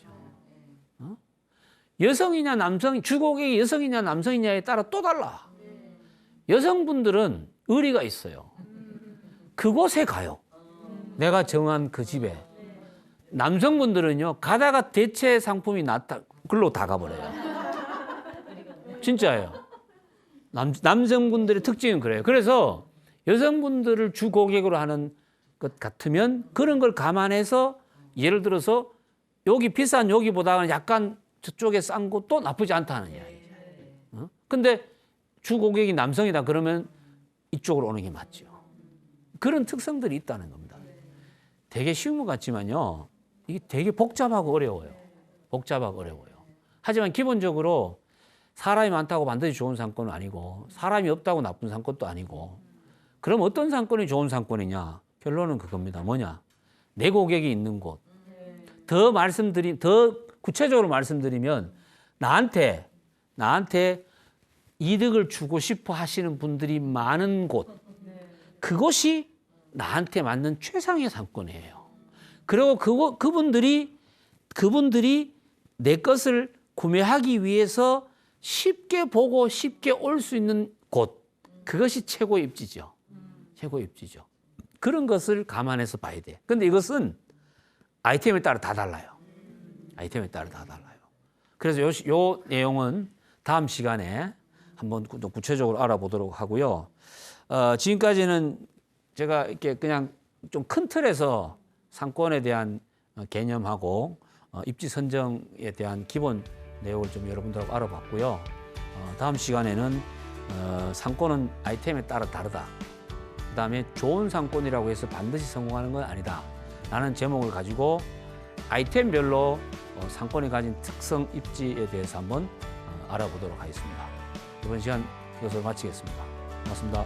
여성이냐 주고객이 여성이냐 남성이냐에 따라 또 달라. 여성분들은 의리가 있어요. 그곳에 가요. 내가 정한 그 집에. 남성분들은요, 가다가 대체 상품이 글로 다 가버려요. 진짜예요. 남성분들의 특징은 그래요. 그래서 여성분들을 주 고객으로 하는 것 같으면 그런 걸 감안해서 예를 들어서 여기 비싼 여기보다는 약간 저쪽에 싼 것도 나쁘지 않다는 이야기죠. 근데 주 고객이 남성이다 그러면 이쪽으로 오는 게 맞죠. 그런 특성들이 있다는 겁니다. 되게 쉬운 것 같지만요, 이게 되게 복잡하고 어려워요. 복잡하고 어려워요. 하지만 기본적으로 사람이 많다고 반드시 좋은 상권은 아니고 사람이 없다고 나쁜 상권도 아니고, 그럼 어떤 상권이 좋은 상권이냐? 결론은 그겁니다. 뭐냐? 내 고객이 있는 곳. 더 구체적으로 말씀드리면 나한테 이득을 주고 싶어 하시는 분들이 많은 곳. 그것이 나한테 맞는 최상의 상권이에요. 그리고 그분들이 내 것을 구매하기 위해서 쉽게 보고 쉽게 올 수 있는 곳. 그것이 최고의 입지죠. 최고의 입지죠. 그런 것을 감안해서 봐야 돼. 근데 이것은 아이템에 따라 다 달라요. 아이템에 따라 다 달라요. 그래서 요 내용은 다음 시간에 한번 좀 구체적으로 알아보도록 하고요. 지금까지는 제가 이렇게 그냥 좀 큰 틀에서 상권에 대한 개념하고 입지 선정에 대한 기본 내용을 좀 여러분들하고 알아봤고요. 다음 시간에는 상권은 아이템에 따라 다르다. 그 다음에 좋은 상권이라고 해서 반드시 성공하는 건 아니다. 라는 제목을 가지고 아이템별로 상권이 가진 특성 입지에 대해서 한번 알아보도록 하겠습니다. 이번 시간 이것으로 마치겠습니다. 고맙습니다.